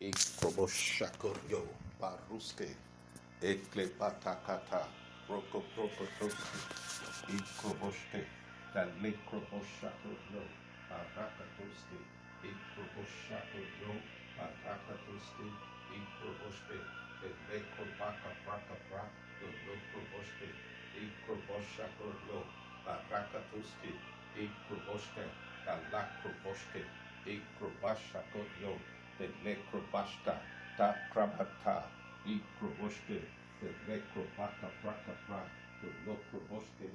Ikroboshakoyo Baruske Eklepatakata Roko Prokotoski Ikroboshke Dalekroboshakoyo Barakatoski Ikroboshakoyo Barakatoski Ikroboshke Dalekrobaka Praka Pra Lokroboshke Ikroboshakoyo Barakatoski Ikroboshke Dalakroboshke Ikrobashakoyo the necrobasta, ta krabata, ikroboske, the necrobaka prakapra, the lokroboske,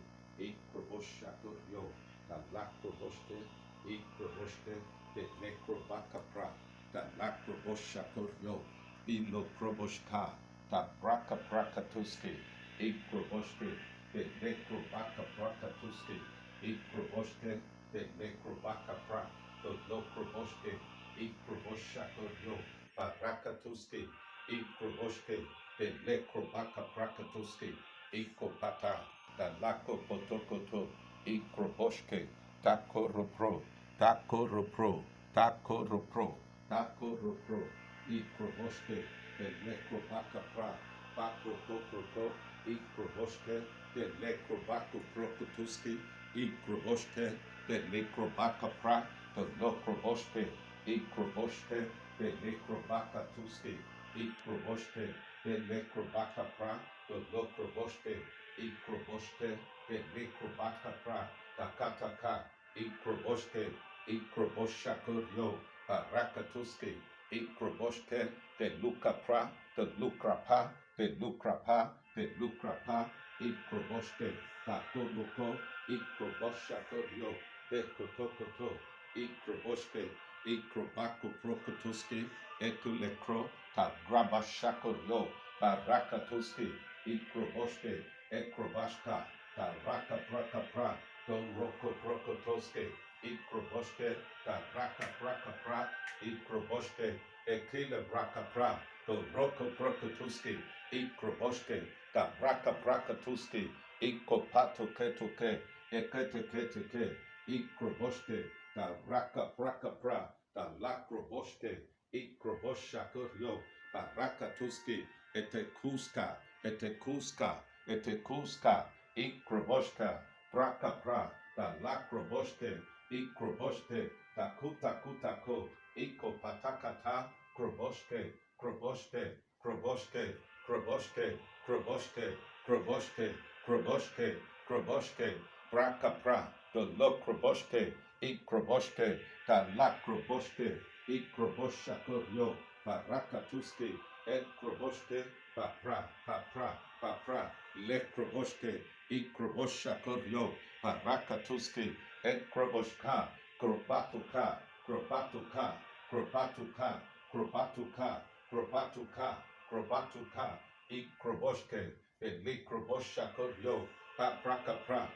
ikroboshakoyo, the lakroboske, ikroboske, the necrobaka pra, the lakroboshakoyo, ilokroboska, ta braka prakatuske, ikroboske, the necrobaka prakatuske, ikroboske, the necrobaka pra, the lokroboske, Ikroboshakoyo, Barakatuski, Ikroboshke, the Lekrobaka Prakatuski, Ikopata, the Lako Potokoto, Ikroboshke, Tako Ropro, Tako Ropro, Tako Ropro, Tako Ropro, Ikroboshke, the Lekrobaka Pra, Bako Tokoto, Ikroboshke, the Lekrobako Prokotuski, Ikroboshke, the Lekrobaka Pra, the Lokroboshke, Ikroboshke, the Nekrobaka Tuski, Ikroboshke, the Nekrobaka Pra, the Lokroboshke, Ikroboshke, the Nekrobaka Pra, the Kataka, Ikroboshke, Ikroboshakuryo, Barakatuski, Ikroboshke, the Lukapra, the Lukrapa, the Lukrapa, the Lukrapa, Ikroboshke, Takuluko, Ikroboshakuryo, the Kotokoto, Ikroboshke, Ikrobako Prokotuski, Ekulekro, Tagrabashako Yo, Barakatuski, Ikroboshke, Ekrobashka, Taraka Praka Pra, Doroko Prokotoske, Ikroboshke, Taraka Praka Pra, Ikroboshke, Ekile Braka Pra, Doroko Prokotuski, Ikroboshke, Taraka Prakatuski, Ikopato Ketuke, Ekete Ikroboshke, Taraka Praka Pra, the Lakroboshke, Ikroboshakuryo, Barakatuski, Etekuska, Etekuska, Etekuska, Ikroboshka, Praka Pra, the Lakroboshke, Ikroboshke, Takuta Kutako, Ikopatakata, Kroboshke, Kroboshke, Kroboshke, Kroboshke, Kroboshke, Kroboshke, Kroboshke, Kroboshke, Praka Pra, the Lokroboshke, Ikroboshke, the Lakroboshke, Ikroboshakuryo, Barakatuski, Ekroboshke, Papra, Lekroboshke, Ikroboshakuryo, Barakatuski, Ekroboshka, Krobatuka, Krobatuka, Krobatuka, Krobatuka, Krobatuka, Krobatuka, Ikroboshke, Elikroboshakuryo, Paprakapra,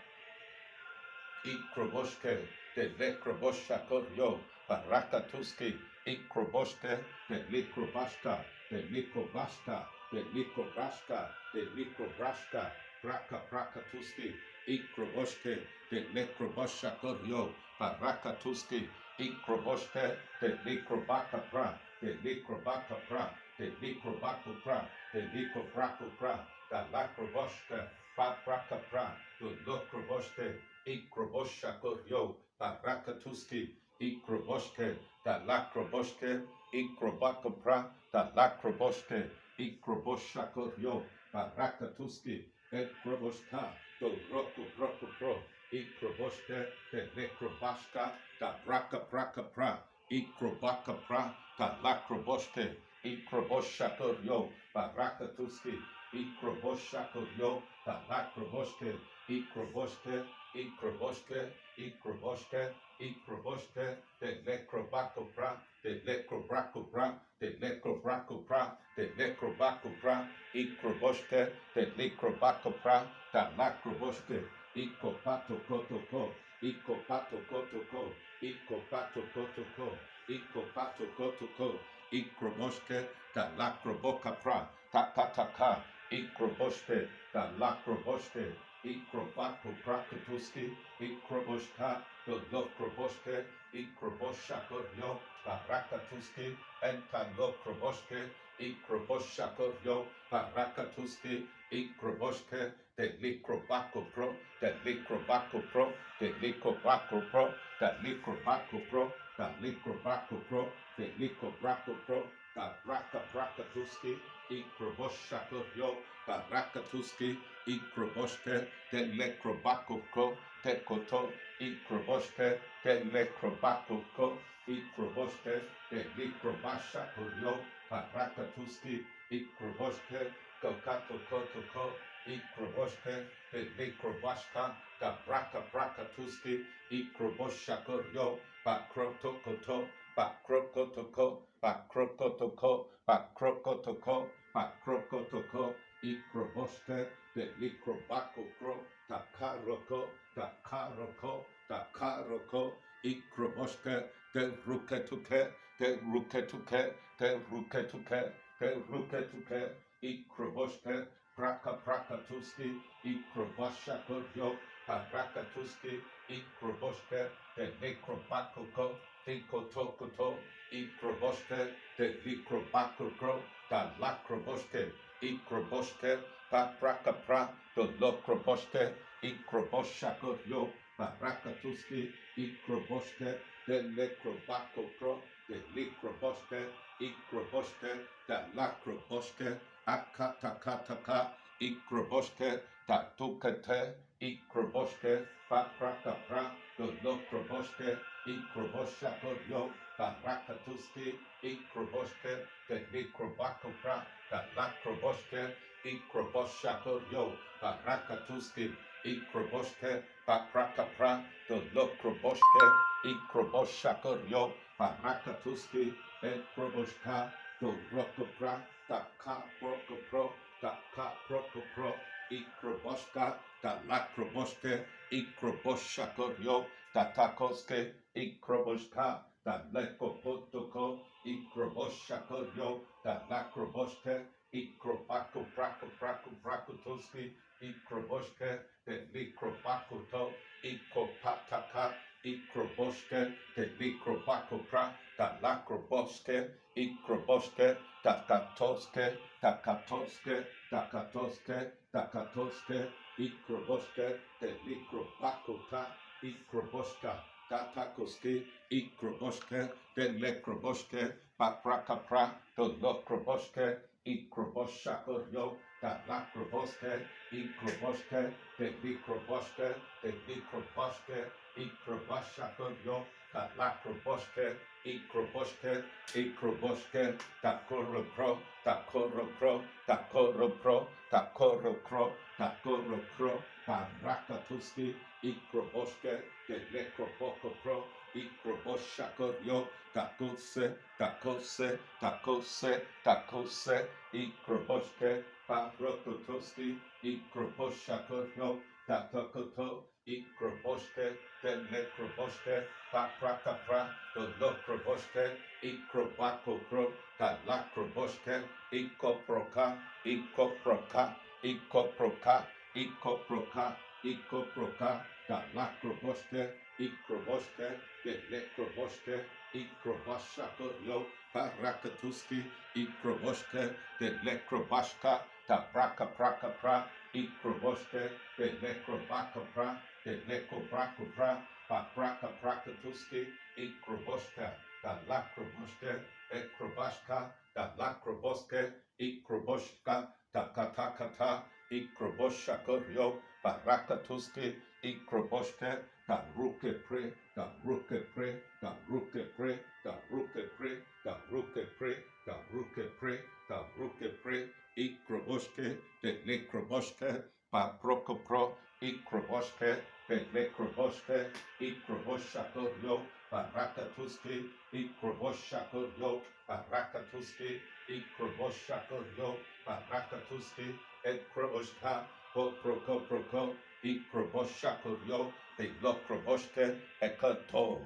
Ikroboshke, the Lekroboshakoryo, Barakatuski, Ikroboshke, the Likrobashka, the Likrobashka, the Likrobashka, the Likrobashka, Prakatuski, Ikroboshke, the Lekrobashakoryo, Barakatuski, Ikroboshke, the Likrobaka Pra, the Likrobaka Pra, the Likrobaka Pra, the Likrobaka Pra, the Lakroboshka, Papraka Pra, the Lokroboshke, Ikroboshakoryo, Barakatuski, Ikroboshke, the Lakroboshke, Ikrobakopra, the Lakroboshke, Ikroboshakoryo, Barakatuski, Ikroboshka, the Roko, Ikroboshke, the Nekrobashka, the Braka Pra, Ikrobakapra, the Lakroboshke, Ikroboshakoryo, Barakatuski, Ikroboshakoryo, the Lakroboshke, Ikroboshke, Ikroboshke, Ikroboshke, Ikroboshke, the Necrobacopra, the Necrobracopra, the Necrobracopra, the Necrobacopra, Ikroboshke, the Necrobacopra, the Lacroboshke, Ikopato Kotoko, Ikopato Kotoko, Ikopato Kotoko, Ikopato Kotoko, Ikroboshke, the Lacrobocapra, Takataka, Ikroboshke, the Lacroboshke, Ikrobako Prakatuski, Ikroboshka, Dolokroboshke, Ikroboshakoryo, Parakatuski, Entalokroboshke, Ikroboshakoryo, Parakatuski, Ikroboshke, the Likrobako Pro, the Likrobako Pro, the Likrobako Pro, the Likrobako Pro, the Likrobako Pro, the Likrobako Pro, the Raka Prakatuski, Ikroboshakoryo, Parakatuski, Ikroboshke, the Lekrobako Pro, Tekoto, Ikroboshke, the Lekrobako, Ikroboshke, the Likrobasha Kuryo, Parakatuski, Ikroboshke, Kokato Kotoko, Ikroboshke, the Likrobashka, the Braka Prakatuski, Ikrobosha Kuryo, Pakrotokoto, Pakrokotoko, Pakrokotoko, Pakrokotoko, Pakrokotoko, Ikroboshke, the Likrobako Pro, Takaroko, Takaroko, Takaroko, Ikroboshke, the Ruketuke, the Ruketuke, the Ruketuke, the Ruketuke, Ikroboshke, Praka Prakatuski, Ikrobasha Koryo, Parakatuski, Ikroboshke, the Likrobako, Tikotokoto, Ikroboshke, the Likrobako, the Lakroboshke, Ikroboshke, Papraka Pra, the Lokroboshke, Ikroboshakoryo, Parakatuski, Ikroboshke, the Lekrobako Pro, the Likroboshke, Ikroboshke, the Lakroboshke, Akatakataka, Ikroboshke, Tatukate, Ikroboshke, Papraka Pra, the Lokroboshke, Ikroboshakoryo, Parakatuski, Ikroboshke, the Likrobako Pra, the Lakroboshke, Ikroboshakoryo, Parakatuski, Ikroboshke, Papraka, the Lokroboshke, Ikroboshakoryo, Parakatuski, Ikroboshka, the Rokopra, the Ka Prokopro, the Ka Prokopro, Ikroboshka, the Lakroboshke, Ikroboshakoryo, the Takoske, Ikroboshka, the Lekopotoko, Ikroboshakoryo, the Lakroboshke, Ikrobako Prakotoski, Ikroboshke, the Likrobakoto, Ikopataka, Ikroboshke, the Likrobako Pra, the Lakroboshke, Ikroboshke, Takatoske, Takatoske, Takatoske, Takatoske, Ikroboshke, the Likrobakota, Ikroboshka, Tatakoske, Ikroboshke, the Lekroboshke, Paprakapra, the Lokroboshke, Ikroboshakoryo, the Lakroboshke, Ikroboshke, the Likroboshke, the Likroboshke, Ikrobashakoryo, the Lakroboshke, Ikroboshke, Ikroboshke, the Korokro, the Korokro, the Korokro, the Korokro, the Korokro, Parakatuski, Ikroboshke, the Lekrobokopro, Ikroboshakoryo, Takose, Takose, Takose, Takose, Ikroboshke, Parokotoski, Ikroboshakoryo, Tatakoto, Ikroboshke, the Lekroboshke, Paprakapra, the Lokroboshke, Ikrobakopro, the Lakroboshke, Ikoproka, Ikoproka, Ikoproka, Ikoproka, Ikoproka, the Lakroboshke, Ikroboshke, the Lekroboshke, Ikrobashakoryo, Parakatuski, Ikroboshke, the Lekrobashka, the Prakapra, Ikroboshke, the Lekrobakapra, the Lekrobakapra, Prakatuski, Ikroboshka, the Lakroboshke, Ikrobashka, the Lakroboshke, Ikroboshka, the Katakata, Ikroboshakoryo, Parakatuski, Ikroboshke, the Ruke Pre, the Ruke Pre, the Ruke Pre, the Ruke Pre, the Ruke Pre, the Ruke Pre, the Ruke Pre, Ikroboshke, the Lekroboshke, Paprokopro, Ikroboshke, the Lekroboshke, Ikroboshakoryo, Parakatuski, Ikroboshakoryo, Parakatuski, Ikroboshakoryo, Parakatuski, Ikroboshka, Poproko, Ikroboshakoryo, the Lokroboshke, Ekato,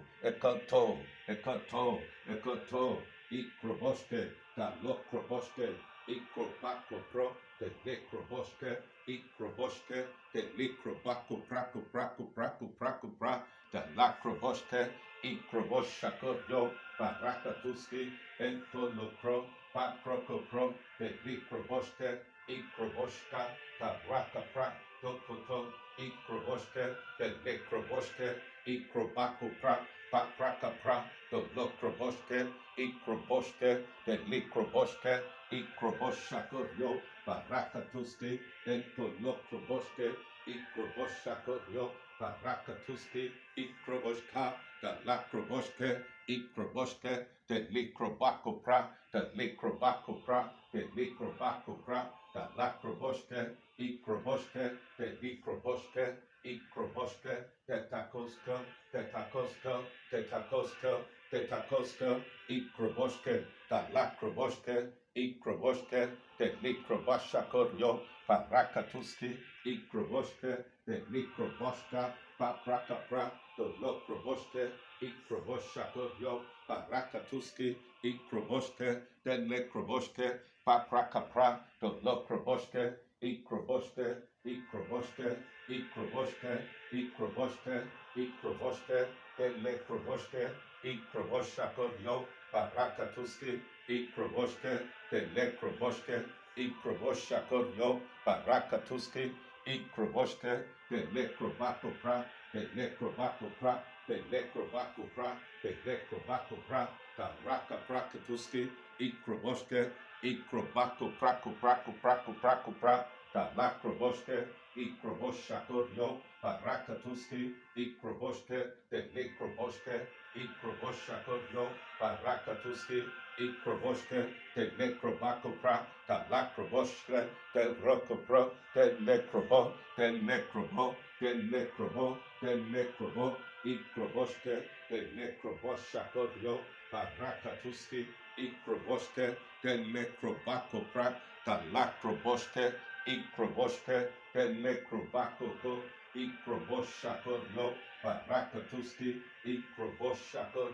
Ikroboshke, the Lokroboshke, Ikrobakopro, the Lekroboshke, ikroboshke, the likrobako prako prako prako prako pra, the lakroboshke, ikroboshako, barakatuski, entolokro, pakrokopro, the likroboshke, ikroboshka, taraka pra, tokoto, ikroboshke, the likroboshke, ikrobako pra, pakraka pra, the lokroboshke, ikroboshke, the likroboshke, ikroboshako, barakatuski, entolokroboshke, ikroboshako, barakatuski, ikroboshka, the lakroboshke, ikroboshke, the likrobako pra, the likrobako pra, the likrobako pra, the lakroboshke, ikroboshke, the likroboshke, ikroboshke, the takosko, the takosko, the takosko, the takosko, ikroboshke, the lakroboshke, ikroboshke, the likrobashako, barakatuski, ikroboshke, the likroboshka, paprakapra, the lokroboshke, ikroboshako, barakatuski, ikroboshke, the lekroboshke, paprakapra, the lokroboshke, ikroboshke, ikroboshke, ikroboshke, ikroboshke, ikroboshke, the lekroboshke, ikroboshako, barakatuski, ikroboshke, the lekroboshke, ikroboshako, barakatuski, ikroboshke, the lekrobako pra, the lekrobako pra, the lekrobako pra, the lekrobako pra, the raka prakatuski, ikroboshke, ikrobako prako prako prako prako pra, the lakroboshke, ikroboshako, barakatuski, ikroboshke, the lekroboshke, ikroboshako, barakatuski, ikroboshke, the lekrobako pra, the lakroboshke, the rokopro, the lekrobo, the lekrobo, the lekrobo, the lekrobo, ikroboshke, the lekroboshako, barakatuski, ikroboshke, the lekrobako pra, the lakroboshke, ikroboshke, the lekrobako, ikroboshako, barakatuski, ikroboshako,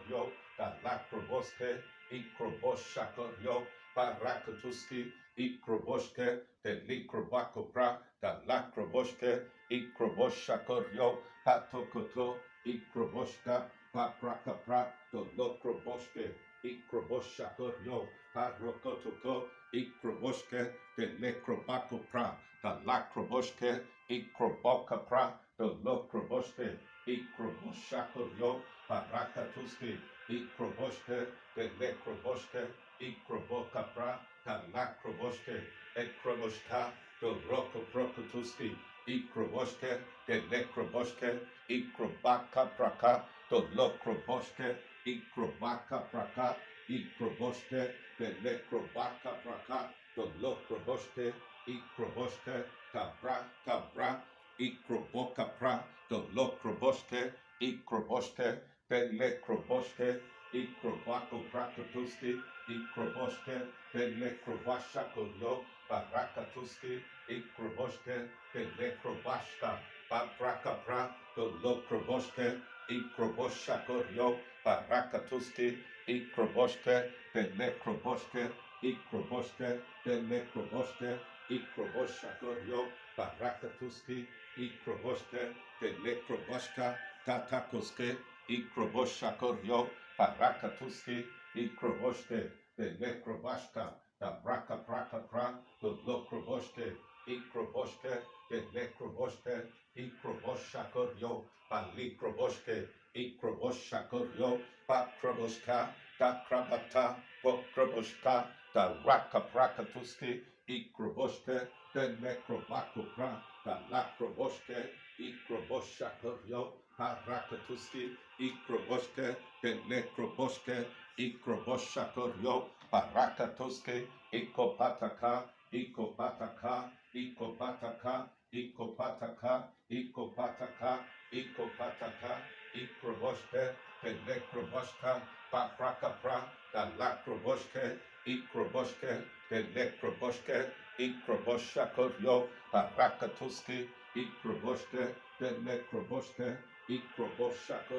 the lakroboshke, ikroboshako, barakatuski, ikroboshke, the likrobako pra, the lakroboshke, ikroboshako, patokoto, ikroboshka, papraka pra, the lokroboshke, ikroboshako, parokotoko, ikroboshke, the lekrobako pra, the lakroboshke, ikroboka pra, the lokroboshke, ikroboshako, barakatuski, ikroboshke, the lekroboshke, ikroboka pra, the lakroboshke, ekroboshka, the rokoprokotuski, ikroboshke, the lekroboshke, ikrobaka praka, the lokroboshke, ikrobaka praka, ikroboshke, the lekrobaka praka, the lokroboshke, ikroboshke, kabra, kabra, ikroboka pra, the lokroboshke, ikroboshke, the lekroboshke, ikrobako prakatuski, ikroboshke, the lekrobashako, barakatuski, ikroboshke, the lekrobashka, babraka pra, the lokroboshke, ikroboshako, barakatuski, ikroboshke, the lekroboshke, ikroboshke, the lekroboshke, ikroboshako, barakatuski, ikroboshke, the lekroboshka, tatakoske, ikroboshako, barakatuski, ikroboshke, the lekrobashka, the braka braka pra, the lokroboshke, ikroboshke, the lekroboshke, ikroboshako, balikroboshke, ikroboshako, bakroboshka, da krabata, bokroboshka, the raka prakatuski, ikroboshke, the lekrobako pra, the lakroboshke, ikroboshako, barakatuski, ikroboshke, the lekroboshke, ikroboshako, barakatuski, ikopataka, ikopataka, ikopataka, ikopataka, ikopataka, ikopataka, ikroboshke, the lekroboshka, bakraka pra, the lakroboshke, ikroboshke, the lekroboshke, ikroboshako, barakatuski, ikroboshke, the lekroboshke, ikroboshako,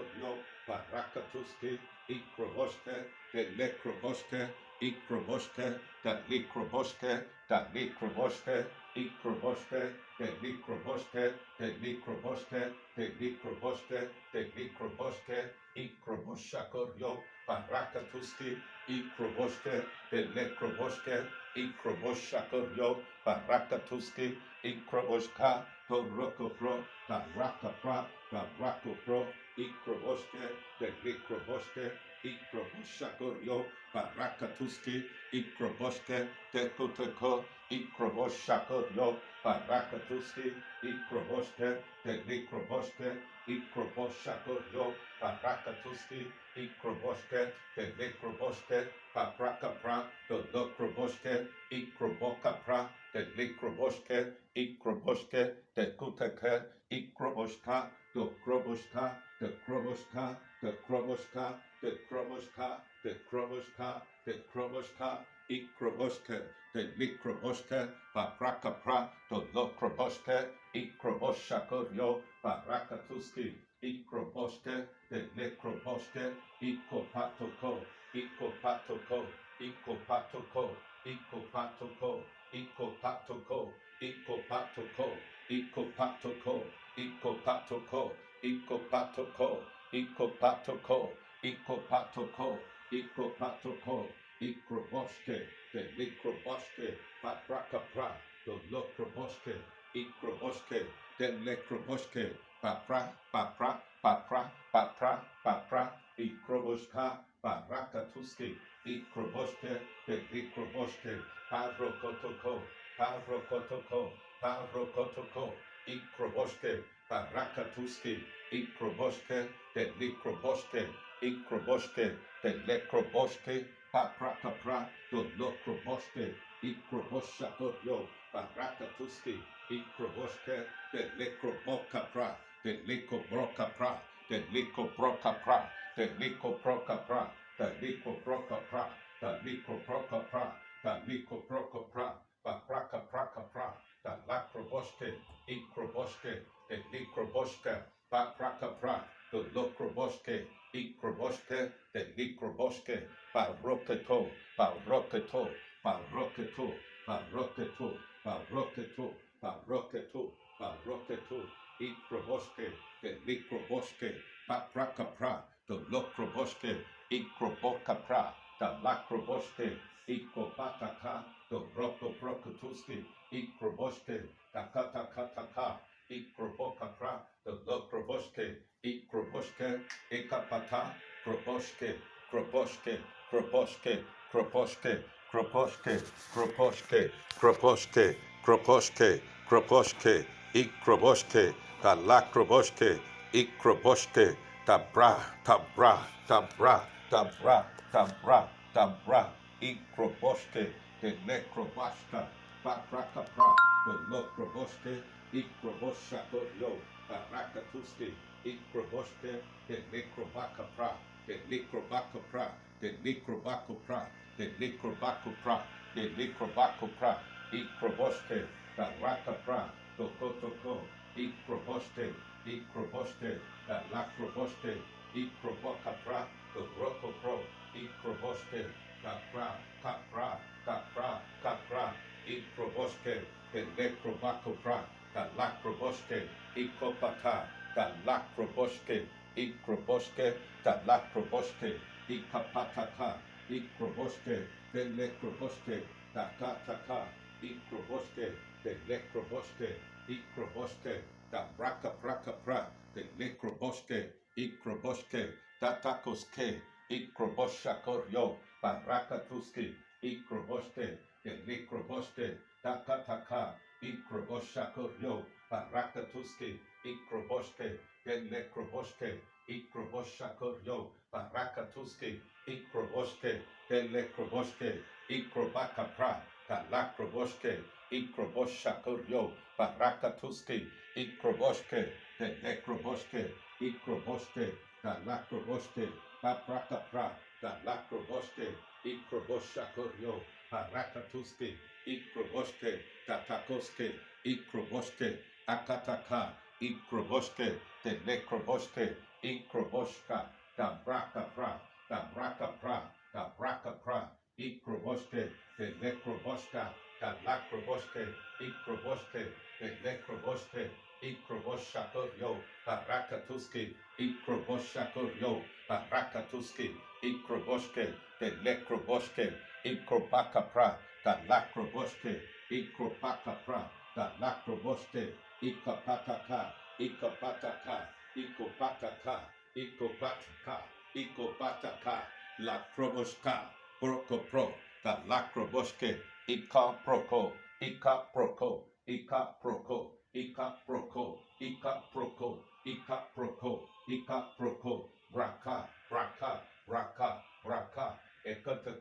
barakatuski, ikroboshke, the lekroboshke, Ikroboske, da likroboske, da likroboske, Ikroboske, de likroboske, de likroboske, de likroboske, de likroboske, Ikroboshakoryo, Barakatuski, Ikroboske, de lekroboske, Ikroboshakoryo, Barakatuski, Ikroboska, Torokopro, da Rakapra, da Rakopro, Ikroboske, de likroboske, Ikroboshakoryo, Barakatuski, Ikroboske, de Kutako, Ikroboshakoryo, Barakatuski, Ikroboske, de likroboske, Ikroboshakoryo, Barakatuski, Ikroboske, de likroboske, Barakapra, de lokroboske, Ikrobokapra, de likroboske, Ikroboske, de Kutaka, Ikroboska, de Kroboska, de Kroboska, de Kroboska, de Kroboska, de Kroboska, de Kroboska, Ikroboske, de likroboske, Barakapra, de lokroboske, Ikroboshakoryo, Barakatuski, Ikroboske, de lekroboske, Ikopatoko, Ikopatoko, Ikopatoko, Ikopatoko, Ikopatoko, Ikopatoko, Ikopatoko, Ikopatoko, Ikopatoko, Ikopatoko, Ikopatoko, Ikopatoko, Ikroboske, de likroboske, Barakapra, de lokroboske, Ikroboske, de lekroboske, Bapra, Bapra, Bapra, Bapra, Bapra, Ikroboska, Barakatuski, Ikroboske, de likroboske, Parokotoko, Parokotoko, Parokotoko, Ikroboske, Barakatuski, Ikroboske, de likroboske, Ikroboske, de lekroboske, Paprakapra, do lokroboske, Ikroboshakoryo, Barakatuski, Ikroboske, de lekrobokapra, de lekobrokapra, de lekobrokapra, de lekobrokapra, de lekobrokapra, de lekobrokapra, de lekobrokapra, Baprakaprakapra, de lakroboske, Ikroboske, de lekroboske, Baprakapra, de lokroboske, Ikroboske, de likroboske, Baroketo, Baroketo, Baroketo, Baroketo, Baroketo, Baroketo, Baroketo, Ikroboske, de likroboske, Baprakapra, de lokroboske, Ikrobokapra, de lakroboske, Ikrobataka, de rokobrokatuski, Ikroboske, Takatakataka, Ikrobokapra, de lokroboske, Ikroboske, Ikapata, Kroboske, Kroboske, Kroboske, Kroboske, Kroboske, Kroboske, Kroboske, Kroboske, Kroboske, Ikroboske, Galakroboske, Ikroboske, Tabra, Tabra, Tabra, Tabra, Tabra, Tabra, Ikroboske, de Nekrobashka, Baprakapra, de Lokroboske, Ikroboshakoryo, Barakatuski, Ikroboske, de Nekrobakapra, de Likrobakapra, de Likrobakopra, de Likrobakopra, de Likrobakopra, Ikroboske, da Rakapra, do Kotoko, Ikroboske, Ikroboske, da Lakroboske, Ikrobakapra, do Rokopro, Ikroboske, da Pra, Kapra, Kapra, Kapra, Ikroboske, de Likrobakopra, da Lakroboske, Ikopata, da Lakroboske, Ikroboske, da Lakroboske, Ikapataka, Ikroboske, de Lekroboske, da Kataka, Ikroboske, de Lekroboske, Ikroboske, da Braka Braka Pra, de Lekroboske, Ikroboske, da Takoske, Ikroboshakoryo, Barakatuski, Ikroboske, de Lekroboske, da Kataka, Ikroboshakoryo, Barakatuski, Ikroboske, de Lekroboske, Ikroboshakoryo, Barakatuski, Ikroboske, de Lekroboske, Ikrobakapra, da Lakroboske, Ikroboshakoryo, Barakatuski, Ikroboske, de Lekroboske, Ikroboske, da Lakroboske, Baprakapra, da Lakroboske, Ikroboshakoryo, Barakatuski, Ikroboske, da Takoske, Ikroboske, Akataka, Ikroboske, de Lekroboske, Ikroboska, da Brakapra, da Brakapra, da Brakapra, Ikroboske, the Nekroboska, the Lakroboske, Ikroboske, the Nekroboske, Ikroboshako, Barakatuski, Ikroboshako, Barakatuski, Ikroboske, the Nekroboske, Ikrobakapra, the Lakroboske, Ikrobakapra, the Lakroboske, Ikapataka, Ikapataka, Ikopataka, Ikopataka, Ikopataka, Lakroboska, Prokopro, the Lakroboske, Ika Proko, Ika Proko, Ika Proko, Ika Proko, Ika Proko, Ika Proko, Ika Proko, Braka, Braka, Braka, Braka, Ekata,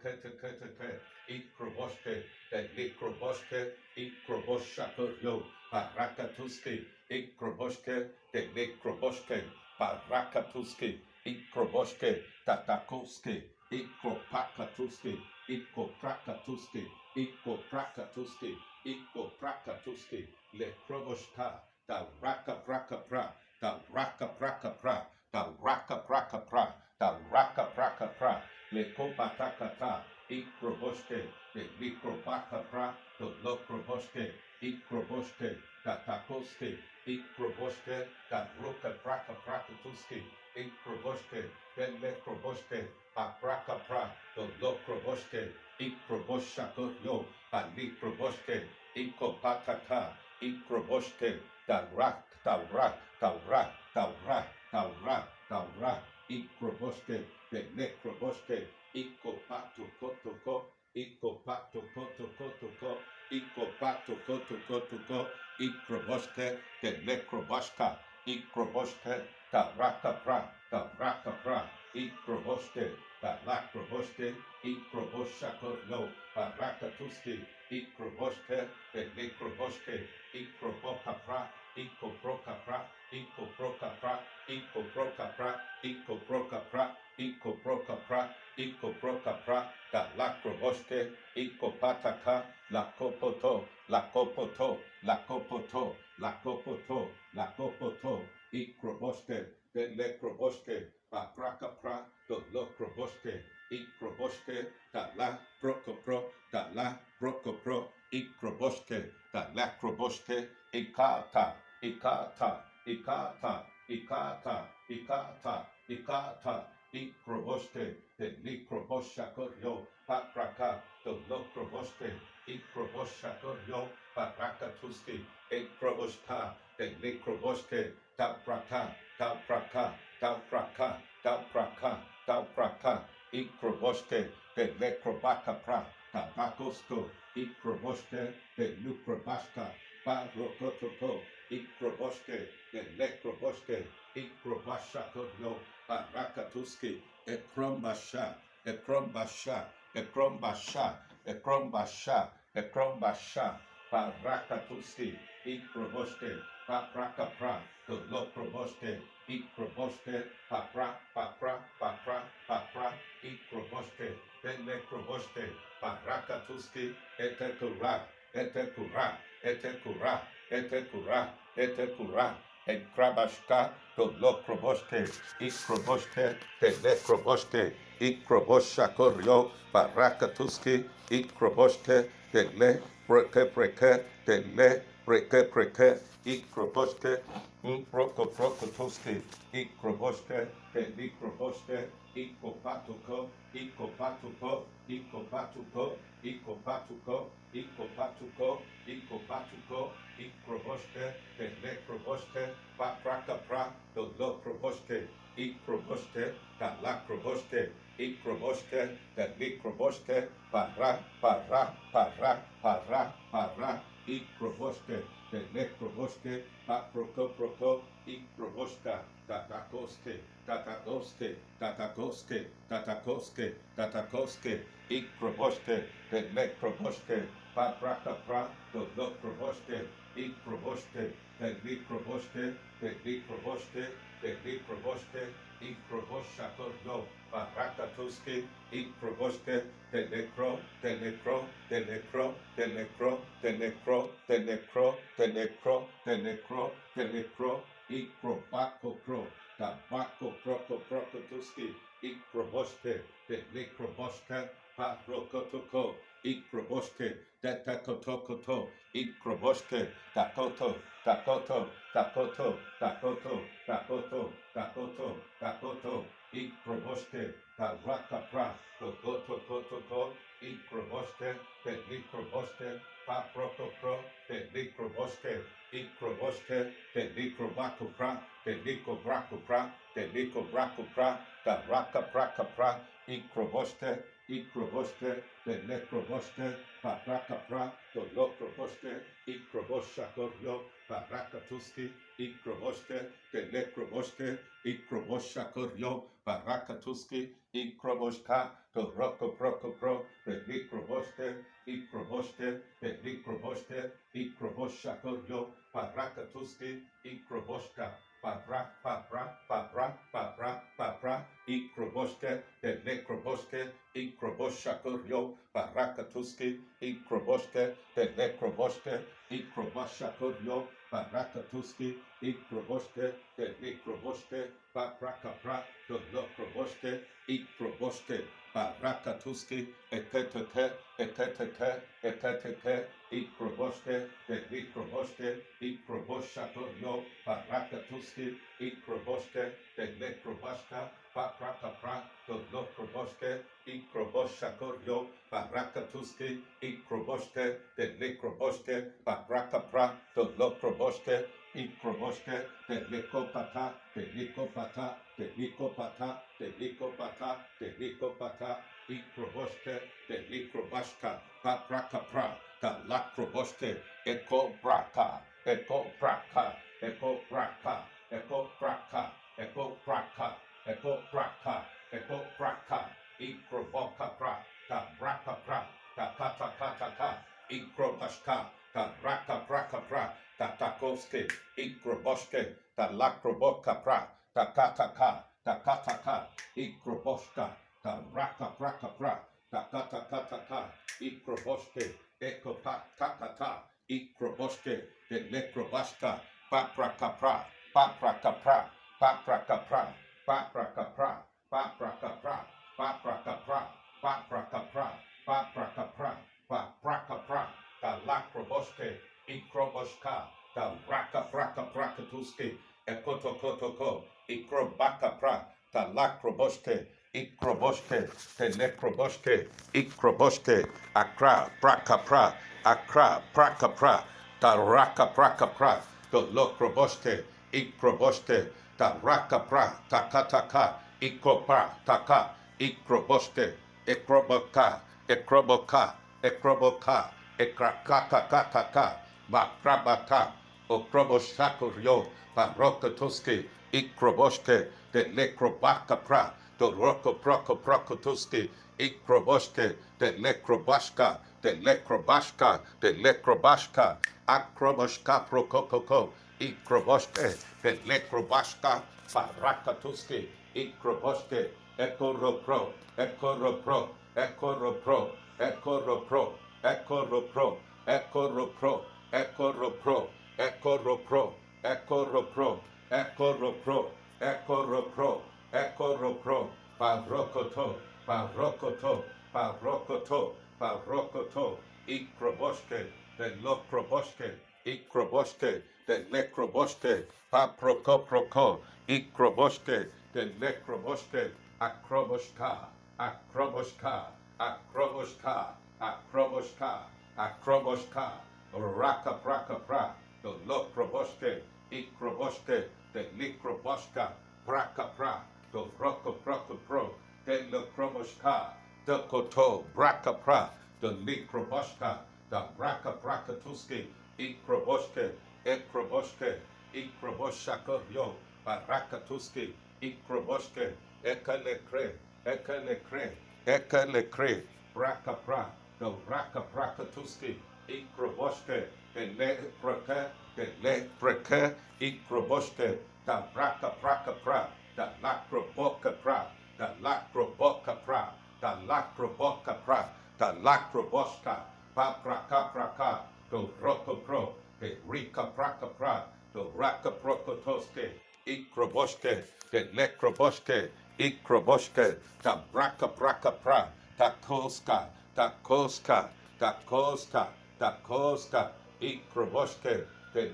Ikroboske, the Likroboske, Ikroboshako, Barakatuski, Ikroboske, the Likroboske, Barakatuski, Ikroboske, Tatakoski, Ikropakatuski, Ikoprakatuski, Ikoprakatuski, Ikoprakatuski, Le Kroboshka, the Raka Praka Pra, the Raka Praka Pra, the Raka Praka Pra, the Raka Praka Pra, Le Kopatakata, Ikroboshke, the Mikrobaka Pra, the Lokroboshke, Ikroboshke, the Takoski, Ikroboshke, the Ruka Praka Prakatuski, Ikroboshke, then Lekroboshke, Papraka Pra, the Lokroboshke, Ikroboshako Yo, Palikroboshke, Ikopataka, Ikroboshke, the Rak, the Rak, the Rak, the Rak, the Rak, the Rak, Ikroboshke, the Nekroboshke, Ikopato Kotoko, Ikopato Kotoko, Ikopato Kotoko, Ikroboshke, the Nekroboshka, Ikroboshke, the Rakapra, the Rakapra, Ikroboshke, the Lakroboshke, Ikroboshako, no, Barakatuski, Ikroboshke, the Nekroboshke, Ikrobokapra, Ikoprokapra, Ikoprokapra, Ikoprokapra, Ikoprokapra, Ikoprokapra, Ikoprokapra, the Lakroboshke, Ikopataka, Lakopoto, Lakopoto, Lakopoto, Lakopoto, Lakopoto, Ikroboshke, the Lekroboshke, Bakrakapra, the Lokroboshke, Ikroboshke, the La Prokopro, the La Prokopro, Ikroboshke, the Lakroboshke, Ikata, Ikata, Ikata, Ikata, Ikata, Ikata, Ikroboshke, the Likroboshako, Papraka, the Lokroboshke, Ikroboshako, Parakatuski, Ikroboshka, the Likroboshke, Tapraka, Tapraka, Tapraka, Tapraka, Tapraka, Ikroboshke, the Lekrobaka Pra, Tabakosko, Ikroboshke, the Lukrobashka, Barokotoko, Ikroboshke, the Lekroboshke, Ikrobashako, Barakatuski, Ekrombasha, Ekrombasha, Ekrombasha, Ekrombasha, Ekrombasha, Barakatuski, Ikroboshke, Paprakapra, the Lokroboshke, Ikroboshke, Papra, Papra, Papra, Papra, Ikroboshke, then Nekroboshke, Barakatuski, Etekura, Etekura, Etekura, Etekura, Etekura, and Krabashka, the Lokroboshke, Ikroboshke, the Nekroboshke, Ikroboshakorio, Barakatuski, Ikroboshke, the Le, Breke, the Le, Breke, Ikroboshke, Ikrokoprokotoski, Ikroboshke, the Ikroboshke, Ikopatuko, Ikopatuko, Ikopatuko, Ikopatuko, Ikopatuko, Ikopatuko, Ikroboshke, the Nekroboshke, Paprakapra, the Lokroboshke, Ikroboshke, the Lakroboshke, Ikroboshke, the Likroboshke, Para, Para, Para, Para, Para, Ikroboshke, the Nekroboshke, Paproko, Ikroboshka, Tatakoske, Tatakoske, Tatakoske, Tatakoske, Tatakoske, Ikroboshke, the Nekroboshke, Paprakapra, the Lokroboshke, Ikroboshke, the Likroboshke, the Likroboshke, the Likroboshke, Ikroboshako, Barakatuski, Ikroboshke, the Necro, the Necro, the Necro, the Necro, the Necro, the Necro, the Necro, the Necro, the Necro, Ikrobako Pro, the Bako Prokatuski, Ikroboshke, the Likroboshke, Parokotoko, Ikroboske, Datakotokoto, Ikroboske, Takoto, Takoto, Takoto, Takoto, Takoto, Takoto, Takoto, Ikroboske, Tarakapra, Tokotokotoko, Ikroboske, Teknikroboske, Paprokopro, Teknikroboske, Ikroboske, Teknikrobakopra, Teknikobrakopra, Teknikobrakopra, Tarakaprakapra, Ikroboske, Ikroboske, Teknikroboske, Parakapra, Tolokroboske, Ikroboshakoryo, Parakatuski, Ikroboske, Teknikroboske, Ikroboshakoryo, Parakatuski, Ikroboska, Torokoprokopro, Teknikroboske, Ikroboske, Teknikroboske, Ikroboshakoryo, Parakatuski, Ikroboska, Papra, papra, papra, papra, papra, Ikroboske, Teknikroboske, Ikroboshakoryo, Parakatuski, Ikroboske, Teknikroboske, Ikroboshakoryo, Parakatuski, Ikroboske, Teknikroboske, Paprakapra, Tolokroboske, Ikroboske, Parakatuski, Eketeke, Eketeke, Eketeke, Ikroboske, Teknikroboske, Ikroboshakoryo, Parakatuski, Ikroboske, Teknikroboska, Paprakapra, Tolokroboske, Ikroboshakoryo, Parakatuski, Ikroboske, Teknikroboske, Paprakapra, Tolokroboske, Ikroboske, Teknikopata, Teknikopata, Teknikopata, Teknikopata, Teknikopata, Ikroboske, Teknikrobashka, Paprakapra, Talakroboske, Ekobraka, Ekobraka, Ekobraka, Ekobraka, Ekobraka, Ekobraka, Ekobraka, Ikrobokapra, Tabrakapra, Takatakataka, Ikrobashka, Tarakaprakapra, Tatakoske, Ikroboske, Talakrobokapra, Takataka, Takataka, Ikroboska, Tarakaprakapra, Takatakataka, Ikroboske, Ekopatakata, Ikroboske, Teknikrobashka, Paprakapra, Paprakapra, Paprakapra, Paprakapra, Paprakapra, Paprakapra, Paprakapra, Paprakapra, Paprakapra, Talakroboske, Ikroboshka, Tarakaprakaprakatuske, Ekotokotoko, Ikrobakapra, Talakroboske, Ikroboske, Telekroboske, Ikroboske, Akra, Prakapra, Akra, Prakapra, Taraka Prakapra, Dolokroboske, Ikroboske, Tarakapra, Takataka, Ikropra, Taka, Ikroboske, Ekroboka, Ekroboka, Ekroboka, Ekrakakakaka, Bakrabata, Okrobosakuryo, Barokatuski, Ikroboske, the Lekrobakapra, the Rokoprokoprokotuski, Ikroboske, the Lekrobashka, the Lekrobashka, the Lekrobashka, Akroboshka Prokokoko, Ikroboske, the Lekrobashka, Barakatuski, Ikroboske, Ekoropro, Ekoropro, Ekoropro, Ekoropro, Ekoropro, Ekoropro, Ekoropro, Ekoropro, Ekoropro, Ekoropro, Ekoropro, Ekoropro, Barokoto, Barokoto, Barokoto, Barokoto, Ikroboske, the Lokroboske, Ikroboske, the Lekroboske, Paprokoproko, Ikroboske, the Lekroboske, Akroboshka, Akroboshka, Akroboshka, Akroboshka, Akroboshka, Raka Praka Pra, the Lokroboske, Ikroboske, the Likroboshka, Praka Pra, the Roko Proko Pro, the Lokroboshka, the Koto, Braka Pra, the Likroboshka, the Braka Praka Tuski, Ikroboske, Ekroboske, Ikroboshaka Yo, Baraka Tuski, Ikroboske, Ekalekre, Ekalekre, Ekalekre, Braka Pra, the Raka Praka Tuski, Ikroboske, the Lepreka, the Lepreka, Ikroboske, the Braka Praka Pra, the Lakroboka Pra, the Lakroboka Pra, the Lakroboka Pra, the Lakroboska, Papraka Praka, the Roko Pro, the Rika Praka Pra, the Raka Prokotoske, Ikroboske, the Lekroboske, Ikroboske, the Braka Praka Pra, takoska, takoska, takoska, takoska, ikroboshke, te